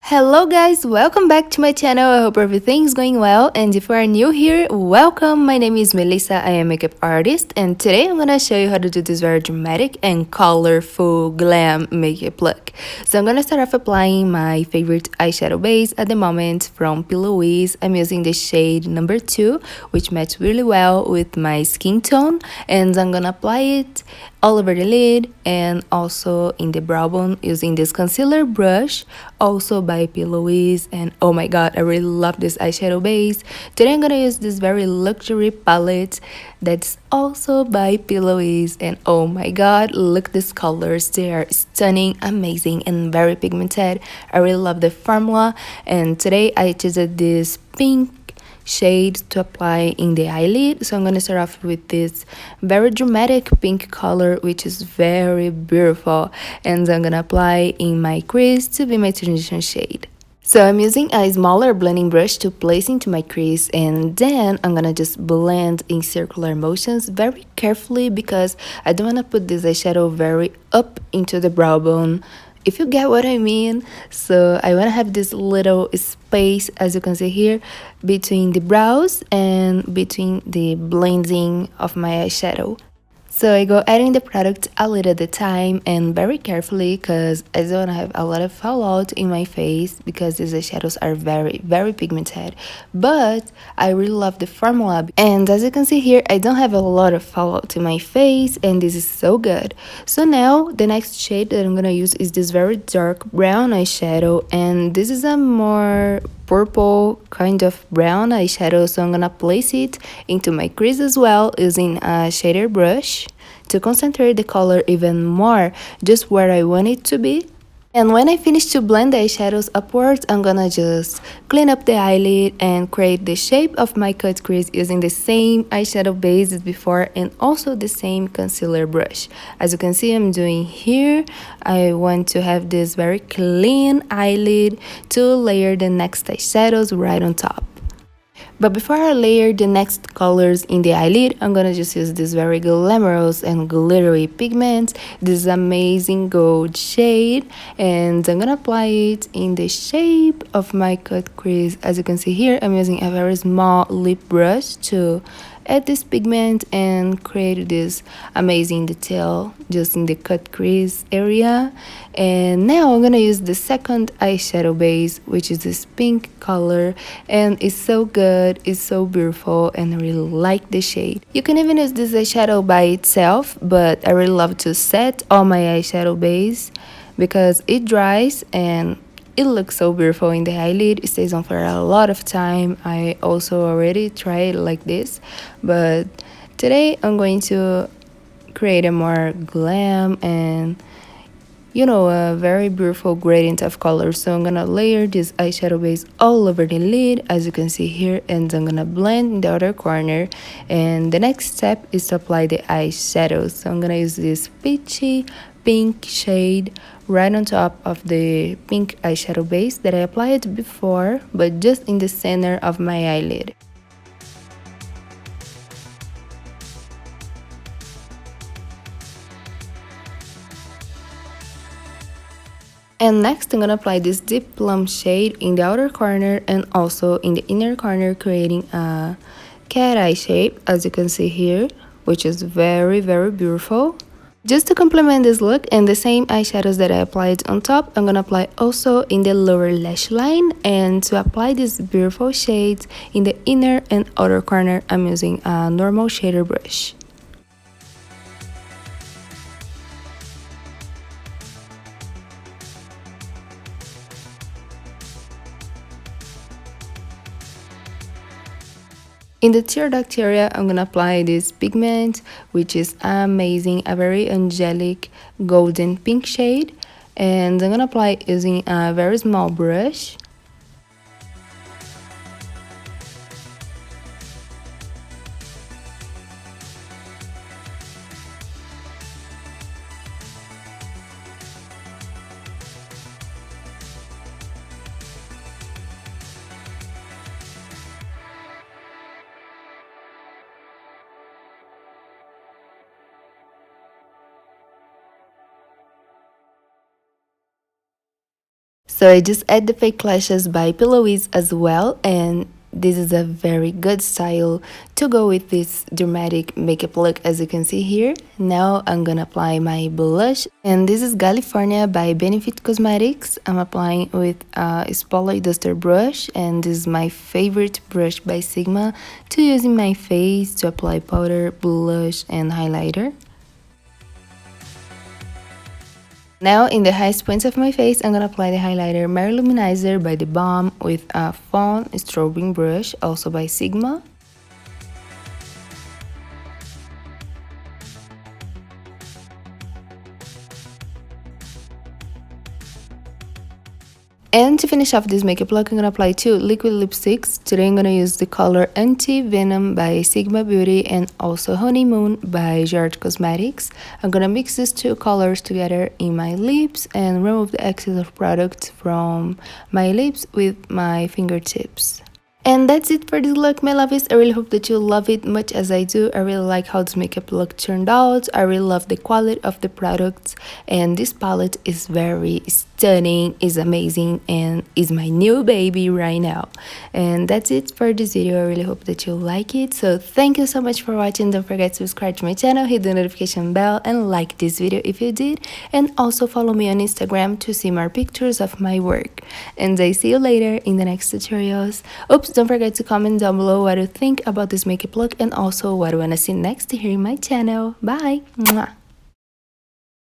Hello guys, welcome back to my channel. I hope everything's going well, and if you are new here, welcome. My name is Melissa. I am a makeup artist, and today I'm gonna show you how to do this very dramatic and colorful glam makeup look. So I'm gonna start off applying my favorite eyeshadow base at the moment from P.Louise. I'm using the shade number 2, which matches really well with my skin tone, and I'm gonna apply it all over the lid and also in the brow bone using this concealer brush, also by P.Louise. And oh my god, I really love this eyeshadow base. Today I'm gonna use this very luxury palette that's also by P.Louise, and oh my god, look these colors. They are stunning, amazing, and very pigmented. I really love the formula, and today I chose this pink shade to apply in the eyelid. So I'm gonna start off with this very dramatic pink color, which is very beautiful, and I'm gonna apply in my crease to be my transition shade. So I'm using a smaller blending brush to place into my crease, and then I'm gonna just blend in circular motions very carefully because I don't wanna put this eyeshadow very up into the brow bone, if you get what I mean. So I want to have this little space, as you can see here, between the brows and between the blending of my eyeshadow. So I go adding the product a little at a time and very carefully because I don't want to have a lot of fallout in my face because these eyeshadows are very pigmented. But I really love the formula, and as you can see here, I don't have a lot of fallout in my face, and this is so good. So now the next shade that I'm gonna use is this very dark brown eyeshadow, and this is a more purple kind of brown eyeshadow, so I'm gonna place it into my crease as well using a shader brush to concentrate the color even more just where I want it to be. And when I finish to blend the eyeshadows upwards, I'm gonna just clean up the eyelid and create the shape of my cut crease using the same eyeshadow base as before and also the same concealer brush. As you can see, I'm doing here, I want to have this very clean eyelid to layer the next eyeshadows right on top. But before I layer the next colors in the eyelid, I'm gonna just use this very glamorous and glittery pigment, this amazing gold shade, and I'm gonna apply it in the shape of my cut crease. As you can see here, I'm using a very small lip brush to add this pigment and create this amazing detail just in the cut crease area. And now I'm gonna use the second eyeshadow base, which is this pink color, and it's so good, it's so beautiful, and I really like the shade. You can even use this eyeshadow by itself, but I really love to set on my eyeshadow base because it dries and it looks so beautiful in the eyelid. It stays on for a lot of time. I also already tried it like this, but today I'm going to create a more glam and a very beautiful gradient of color. So I'm gonna layer this eyeshadow base all over the lid, as you can see here, and I'm gonna blend in the other corner. And the next step is to apply the eyeshadow. So I'm gonna use this peachy pink shade right on top of the pink eyeshadow base that I applied before, but just in the center of my eyelid. And next I'm gonna apply this deep plum shade in the outer corner and also in the inner corner, creating a cat eye shape, as you can see here, which is very beautiful. Just to complement this look, and the same eyeshadows that I applied on top, I'm gonna apply also in the lower lash line. And to apply these beautiful shades in the inner and outer corner, I'm using a normal shader brush. In the tear duct area, I'm gonna apply this pigment, which is amazing, a very angelic golden pink shade, and I'm gonna apply it using a very small brush. So I just add the fake lashes by P.Louise as well, and this is a very good style to go with this dramatic makeup look, as you can see here. Now I'm gonna apply my blush, and this is California by Benefit Cosmetics. I'm applying with a spotlight duster brush, and this is my favorite brush by Sigma to use in my face to apply powder, blush, and highlighter. Now, in the highest points of my face, I'm gonna apply the highlighter Mary Luminizer by The Balm with a Fawn Strobing brush, also by Sigma. And to finish off this makeup look, I'm gonna apply 2 liquid lipsticks. Today I'm gonna use the color Anti-Venom by Sigma Beauty and also Honeymoon by George Cosmetics. I'm gonna mix these 2 colors together in my lips and remove the excess of product from my lips with my fingertips. And that's it for this look, my lovies. I really hope that you love it much as I do. I really like how this makeup look turned out. I really love the quality of the products, and this palette is very stunning, is amazing, and is my new baby right now. And that's it for this video. I really hope that you like it. So thank you so much for watching. Don't forget to subscribe to my channel, hit the notification bell, and like this video if you did. And also follow me on Instagram to see more pictures of my work. And I see you later in the next tutorials. Oops, don't forget to comment down below what you think about this makeup look and also what you want to see next here in my channel. Bye! Mwah.